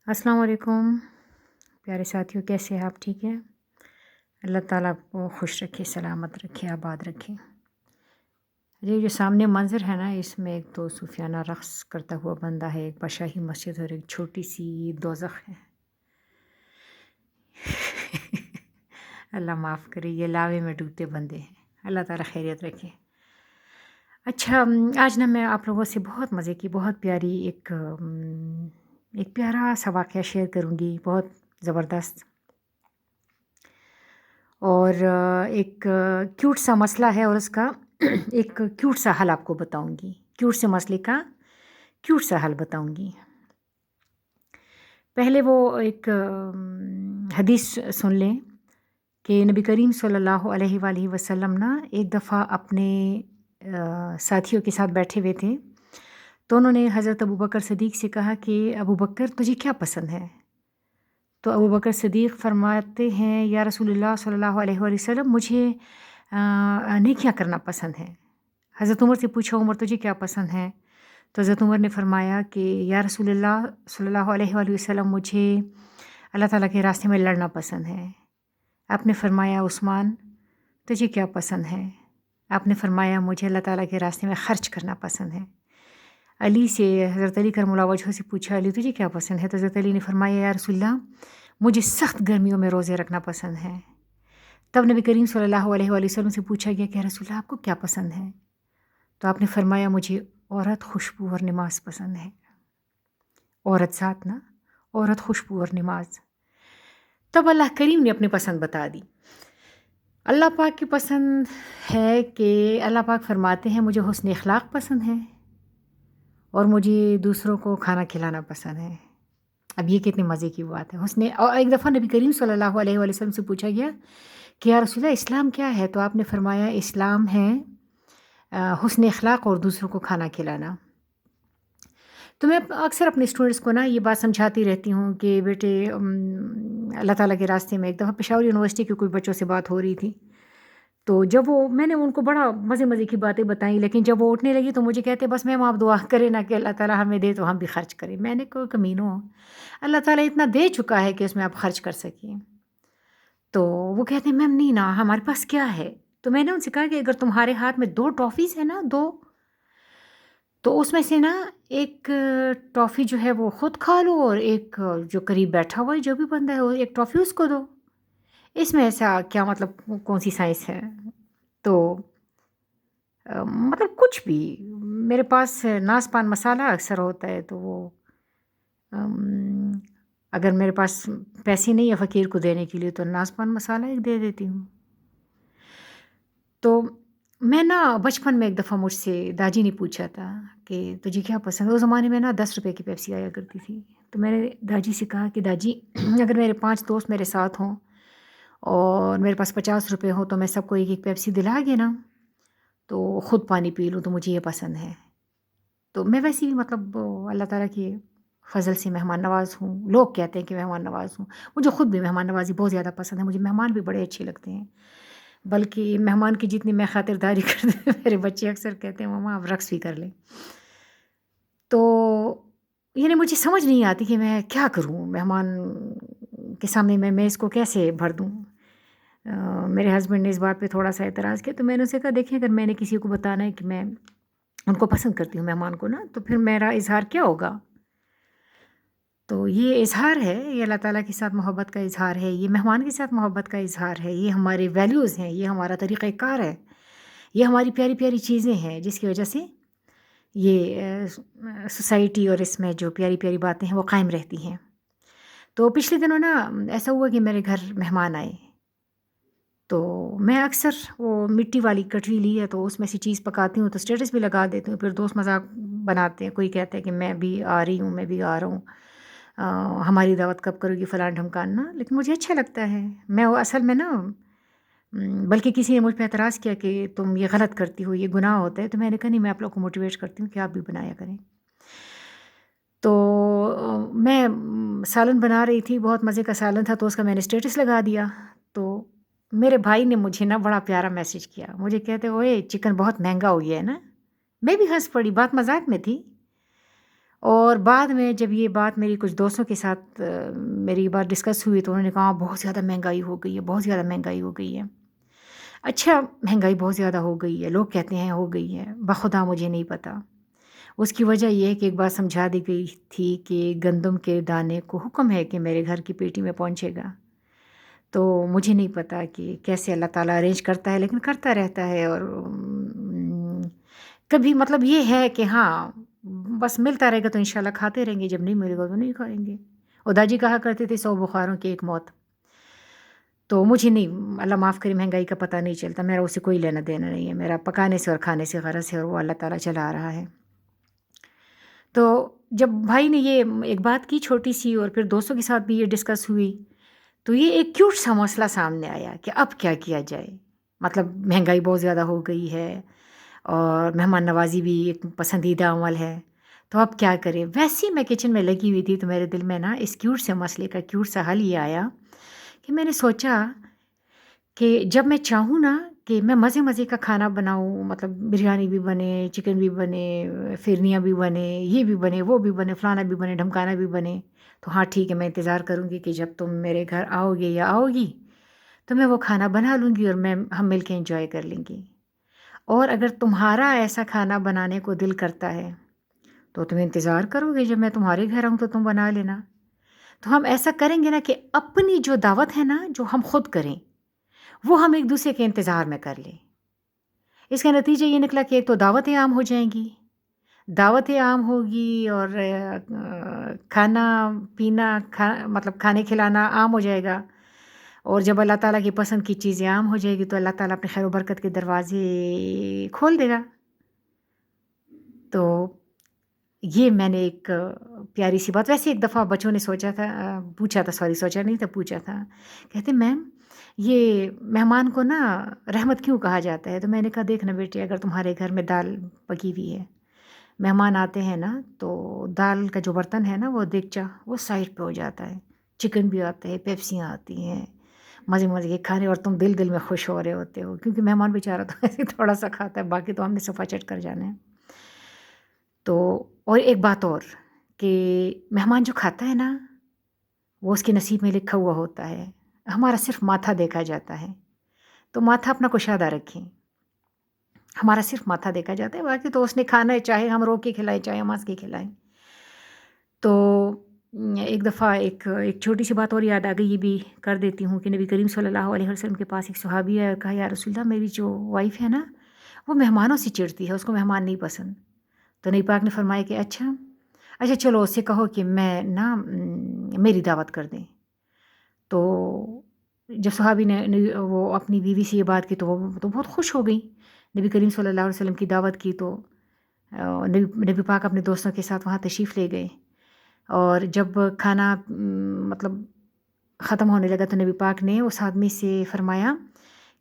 السلام علیکم پیارے ساتھیوں، کیسے ہیں آپ؟ ٹھیک ہے؟ اللہ تعالیٰ آپ کو خوش رکھے، سلامت رکھے، آباد رکھے۔ یہ جو سامنے منظر ہے نا، اس میں ایک تو صوفیانہ رقص کرتا ہوا بندہ ہے، ایک بادشاہی مسجد اور ایک چھوٹی سی دوزخ ہے۔ اللہ معاف کرے، یہ لاوے میں ڈوبتے بندے ہیں۔ اللہ تعالیٰ خیریت رکھے۔ اچھا، آج نا میں آپ لوگوں سے بہت مزے کی، بہت پیاری ایک پیارا سا واقعہ شیئر کروں گی، بہت زبردست، اور ایک کیوٹ سا مسئلہ ہے اور اس کا ایک کیوٹ سا حل آپ کو بتاؤں گی، کیوٹ سے مسئلے کا کیوٹ سا حل بتاؤں گی۔ پہلے وہ ایک حدیث سن لیں کہ نبی کریم صلی اللہ علیہ وآلہ وسلم نا ایک دفعہ اپنے ساتھیوں کے ساتھ بیٹھے ہوئے تھے، تو انہوں نے حضرت ابوبکر صدیق سے کہا کہ ابوبکر تجھے کیا پسند ہے؟ تو ابوبکر صدیق فرماتے ہیں یا رسول اللہ صلی اللہ علیہ وآلہ وسلم مجھے نیکیاں کرنا پسند ہے۔ حضرت عمر سے پوچھا عمر تجھے کیا پسند ہے؟ تو حضرت عمر نے فرمایا کہ یا رسول اللہ صلی اللہ علیہ وآلہ وسلم مجھے اللہ تعالیٰ کے راستے میں لڑنا پسند ہے۔ آپ نے فرمایا عثمان تجھے کیا پسند ہے؟ آپ نے فرمایا مجھے اللہ تعالیٰ کے راستے میں خرچ کرنا پسند ہے۔ علی سے حضرت علی کرم اللہ وجہہ سے پوچھا علی تجھے کیا پسند ہے؟ تو حضرت علی نے فرمایا یا رسول اللہ مجھے سخت گرمیوں میں روزے رکھنا پسند ہے۔ تب نبی کریم صلی اللہ علیہ وآلہ وسلم سے پوچھا گیا کہ رسول اللہ آپ کو کیا پسند ہے؟ تو آپ نے فرمایا مجھے عورت، خوشبو اور نماز پسند ہے۔ عورت ذات نا، عورت، خوشبو اور نماز۔ تب اللہ کریم نے اپنی پسند بتا دی۔ اللہ پاک کی پسند ہے کہ اللہ پاک فرماتے ہیں مجھے حسن اخلاق پسند ہے اور مجھے دوسروں کو کھانا کھلانا پسند ہے۔ اب یہ کتنے مزے کی بات ہے۔ اور ایک دفعہ نبی کریم صلی اللہ علیہ وآلہ وسلم سے پوچھا گیا کہ یا رسول اللہ اسلام کیا ہے؟ تو آپ نے فرمایا اسلام ہے حسن اخلاق اور دوسروں کو کھانا کھلانا۔ تو میں اکثر اپنے اسٹوڈنٹس کو نا یہ بات سمجھاتی رہتی ہوں کہ بیٹے اللہ تعالیٰ کے راستے میں، ایک دفعہ پشاور یونیورسٹی کے کوئی بچوں سے بات ہو رہی تھی، تو جب میں نے ان کو بڑا مزے کی باتیں بتائیں، لیکن جب وہ اٹھنے لگی تو مجھے کہتے بس میم آپ دعا کریں نا کہ اللہ تعالیٰ ہمیں دے تو ہم بھی خرچ کریں۔ میں نے کہا کمینوں، اللہ تعالیٰ اتنا دے چکا ہے کہ اس میں آپ خرچ کر سکیں۔ تو وہ کہتے ہیں میم نہیں نا، ہمارے پاس کیا ہے؟ تو میں نے ان سے کہا کہ اگر تمہارے ہاتھ میں 2 ٹافیز ہیں نا، 2، تو اس میں سے نا ایک ٹافی جو ہے وہ خود کھا لو اور ایک جو قریب بیٹھا ہوا ہے جو بھی بندہ ہے وہ ایک ٹافی اس کو دو۔ اس میں ایسا کیا مطلب کون سی سائنس ہے؟ تو مطلب کچھ بھی، میرے پاس ناز پان مسالہ اکثر ہوتا ہے، تو وہ اگر میرے پاس پیسے نہیں ہے فقیر کو دینے کے لیے تو ناز پان مسالہ ایک دے دیتی ہوں۔ تو میں نا بچپن میں ایک دفعہ مجھ سے داجی نے پوچھا تھا کہ تجھے کیا پسند ہے؟ اس زمانے میں نا 10 روپے کی پیپسی آیا کرتی تھی۔ تو میں نے داجی سے کہا کہ داجی اگر میرے 5 دوست میرے ساتھ ہوں اور میرے پاس 50 روپے ہوں تو میں سب کو ایک ایک پیپسی دلا گے نا، تو خود پانی پی لوں، تو مجھے یہ پسند ہے۔ تو میں ویسے ہی مطلب اللہ تعالیٰ کی فضل سے مہمان نواز ہوں، لوگ کہتے ہیں کہ مہمان نواز ہوں، مجھے خود بھی مہمان نوازی بہت زیادہ پسند ہے، مجھے مہمان بھی بڑے اچھے لگتے ہیں، بلکہ مہمان کی جتنی میں خاطرداری کرتے ہیں میرے بچے اکثر کہتے ہیں ماما آپ رقص بھی کر لیں۔ تو یعنی مجھے سمجھ نہیں آتی کہ میں کیا کروں، مہمان کے سامنے میں اس کو کیسے بھر دوں۔ میرے ہسبینڈ نے اس بات پہ تھوڑا سا اعتراض کیا، تو میں نے اسے کہا دیکھیں اگر میں نے کسی کو بتانا ہے کہ میں ان کو پسند کرتی ہوں مہمان کو نا، تو پھر میرا اظہار کیا ہوگا؟ تو یہ اظہار ہے، یہ اللہ تعالیٰ کے ساتھ محبت کا اظہار ہے، یہ مہمان کے ساتھ محبت کا اظہار ہے، یہ ہمارے ویلیوز ہیں، یہ ہمارا طریقہ کار ہے، یہ ہماری پیاری پیاری چیزیں ہیں جس کی وجہ سے یہ سوسائٹی اور اس میں جو پیاری پیاری باتیں ہیں وہ قائم رہتی ہیں۔ تو پچھلے دنوں نا ایسا ہوا کہ میرے گھر مہمان آئے، تو میں اکثر وہ مٹی والی کٹوی لی ہے تو اس میں سے چیز پکاتی ہوں تو اسٹیٹس بھی لگا دیتی ہوں، پھر دوست مذاق بناتے ہیں، کوئی کہتا ہے کہ میں بھی آ رہی ہوں، میں بھی آ رہا ہوں، ہماری دعوت کب کرو گی فلاں ڈھمکان نا، لیکن مجھے اچھا لگتا ہے۔ میں وہ اصل میں نا بلکہ کسی نے مجھ پہ اعتراض کیا کہ تم یہ غلط کرتی ہو، یہ گناہ ہوتا ہے، تو میں نے کہا نہیں، میں آپ لوگ کو موٹیویٹ کرتی ہوں کہ آپ بھی بنایا کریں۔ تو میں سالن بنا رہی تھی، بہت مزے کا سالن تھا، تو اس کا میں نے اسٹیٹس لگا دیا، تو میرے بھائی نے مجھے نا بڑا پیارا میسج کیا، مجھے کہتے اوئے چکن بہت مہنگا ہو گیا ہے نا۔ میں بھی ہنس پڑی، بات مذاق میں تھی، اور بعد میں جب یہ بات میری کچھ دوستوں کے ساتھ میری یہ بات ڈسکس ہوئی تو انہوں نے کہا بہت زیادہ مہنگائی ہو گئی ہے، بہت زیادہ مہنگائی ہو گئی ہے۔ اچھا، مہنگائی بہت زیادہ ہو گئی ہے، لوگ کہتے ہیں ہو گئی ہے، بخدا مجھے نہیں پتہ۔ اس کی وجہ یہ ہے کہ ایک بات سمجھا دی گئی تھی کہ گندم کے دانے کو حکم ہے کہ میرے گھر کی پیٹی میں پہنچے گا۔ تو مجھے نہیں پتہ کہ کیسے اللہ تعالیٰ ارینج کرتا ہے، لیکن کرتا رہتا ہے۔ اور کبھی مطلب یہ ہے کہ ہاں بس ملتا رہے گا تو انشاءاللہ کھاتے رہیں گے، جب نہیں ملے گا تو نہیں کھائیں گے۔ خدا جی کہا کرتے تھے 100 بخاروں کی ایک موت۔ تو مجھے نہیں، اللہ معاف کرے، مہنگائی کا پتہ نہیں چلتا، میرا اسے کوئی لینا دینا نہیں ہے، میرا پکانے سے اور کھانے سے غرض ہے، اور وہ اللہ تعالیٰ چلا رہا ہے۔ تو جب بھائی نے یہ ایک بات کی چھوٹی سی، اور پھر دوستوں کے ساتھ بھی یہ ڈسکس ہوئی، تو یہ ایک کیوٹ سا مسئلہ سامنے آیا کہ اب کیا کیا جائے۔ مطلب مہنگائی بہت زیادہ ہو گئی ہے اور مہمان نوازی بھی ایک پسندیدہ عمل ہے، تو اب کیا کریں۔ ویسے ہی میں کچن میں لگی ہوئی تھی تو میرے دل میں نا اس کیوٹ سے مسئلے کا کیوٹ سا حل یہ آیا کہ میں نے سوچا کہ جب میں چاہوں نا کہ میں مزے مزے کا کھانا بناؤں، مطلب بریانی بھی بنے، چکن بھی بنے، فرنیاں بھی بنے، یہ بھی بنے، وہ بھی بنے، فلانا بھی بنے، ڈھمکانا بھی بنے، تو ہاں ٹھیک ہے، میں انتظار کروں گی کہ جب تم میرے گھر آؤ گے یا آؤ گی تو میں وہ کھانا بنا لوں گی اور ہم مل کے انجوائے کر لیں گے۔ اور اگر تمہارا ایسا کھانا بنانے کو دل کرتا ہے تو تم انتظار کرو گے جب میں تمہارے گھر آؤں تو تم بنا لینا۔ تو ہم ایسا کریں گے نا کہ اپنی جو دعوت ہے نا جو ہم خود کریں وہ ہم ایک دوسرے کے انتظار میں کر لیں۔ اس کا نتیجہ یہ نکلا کہ ایک تو دعوتیں عام ہو جائیں گی، دعوتیں عام ہوگی، اور کھانا پینا مطلب کھانے کھلانا عام ہو جائے گا۔ اور جب اللہ تعالیٰ کی پسند کی چیزیں عام ہو جائے گی تو اللہ تعالیٰ اپنے خیر و برکت کے دروازے کھول دے گا۔ تو یہ میں نے ایک پیاری سی بات، ویسے ایک دفعہ بچوں نے سوچا نہیں تھا، پوچھا تھا، کہتے میم یہ مہمان کو نا رحمت کیوں کہا جاتا ہے؟ تو میں نے کہا دیکھنا بیٹے، اگر تمہارے گھر میں دال پکی ہوئی ہے، مہمان آتے ہیں نا تو دال کا جو برتن ہے نا وہ دیگچا وہ سائڈ پہ ہو جاتا ہے، چکن بھی آتا ہے، پیپسیاں آتی ہیں، مزے مزے کے کھانے، اور تم دل میں خوش ہو رہے ہوتے ہو کیونکہ مہمان بیچارہ تو ایسے تھوڑا سا کھاتا ہے، باقی تو ہم نے صفا چٹ کر جانا ہے۔ تو اور ایک بات اور کہ مہمان جو کھاتا ہے نا وہ اس کے نصیب میں لکھا ہوا ہوتا ہے، ہمارا صرف ماتھا دیکھا جاتا ہے، تو ماتھا اپنا کشادہ رکھیں، ہمارا صرف ماتھا دیکھا جاتا ہے، باقی تو اس نے کھانا ہے، چاہے ہم روک کے کھلائیں چاہے ہم ہنس کے کھلائیں۔ تو ایک دفعہ ایک چھوٹی سی بات اور یاد آ گئی، یہ بھی کر دیتی ہوں کہ نبی کریم صلی اللہ علیہ وسلم کے پاس ایک صحابی ہے، کہا یا رسول اللہ میری جو وائف ہے نا وہ مہمانوں سے چڑھتی ہے، اس کو مہمان نہیں پسند۔ تو نبی پاک نے فرمایا کہ اچھا چلو اس سے کہو کہ میں نا میری دعوت کر دیں۔ تو جب صحابی نے وہ اپنی بیوی سے یہ بات کی تو وہ تو بہت خوش ہو گئی، نبی کریم صلی اللہ علیہ وسلم کی دعوت کی تو نبی پاک اپنے دوستوں کے ساتھ وہاں تشریف لے گئے، اور جب کھانا مطلب ختم ہونے لگا تو نبی پاک نے اس آدمی سے فرمایا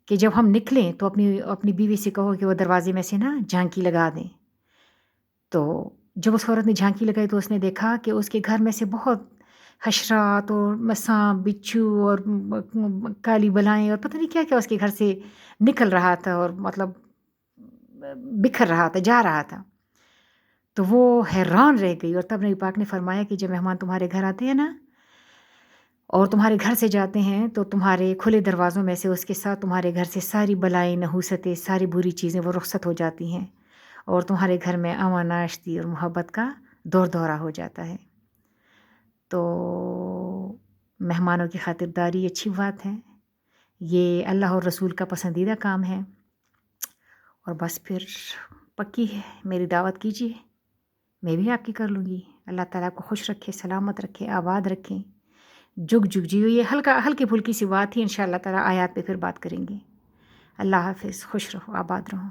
کہ جب ہم نکلیں تو اپنی بیوی سے کہو کہ وہ دروازے میں سے نا جھانکی لگا دیں۔ تو جب اس عورت نے جھانکی لگائی تو اس نے دیکھا کہ اس کے گھر میں سے بہت حشرات اور سانپ بچھو اور کالی بلائیں اور پتہ نہیں کیا کیا اس کے گھر سے نکل رہا تھا، اور مطلب بکھر رہا تھا، جا رہا تھا۔ تو وہ حیران رہ گئی، اور تب نبی پاک نے فرمایا کہ جب مہمان تمہارے گھر آتے ہیں نا اور تمہارے گھر سے جاتے ہیں تو تمہارے کھلے دروازوں میں سے اس کے ساتھ تمہارے گھر سے ساری بلائیں، نحوستیں، ساری بری چیزیں وہ رخصت ہو جاتی ہیں، اور تمہارے گھر میں امن، آشتی اور محبت کا دور دورہ ہو جاتا ہے۔ تو مہمانوں کی خاطرداری اچھی بات ہے، یہ اللہ اور رسول کا پسندیدہ کام ہے، اور بس پھر پکی ہے، میری دعوت کیجیے، میں بھی آپ کی کر لوں گی۔ اللہ تعالیٰ کو خوش رکھے، سلامت رکھے، آباد رکھیں، جگ جیو۔ یہ ہلکی پھلکی سی بات ہی، انشاءاللہ تعالیٰ آیات پہ پھر بات کریں گے۔ اللہ حافظ، خوش رہو، آباد رہو۔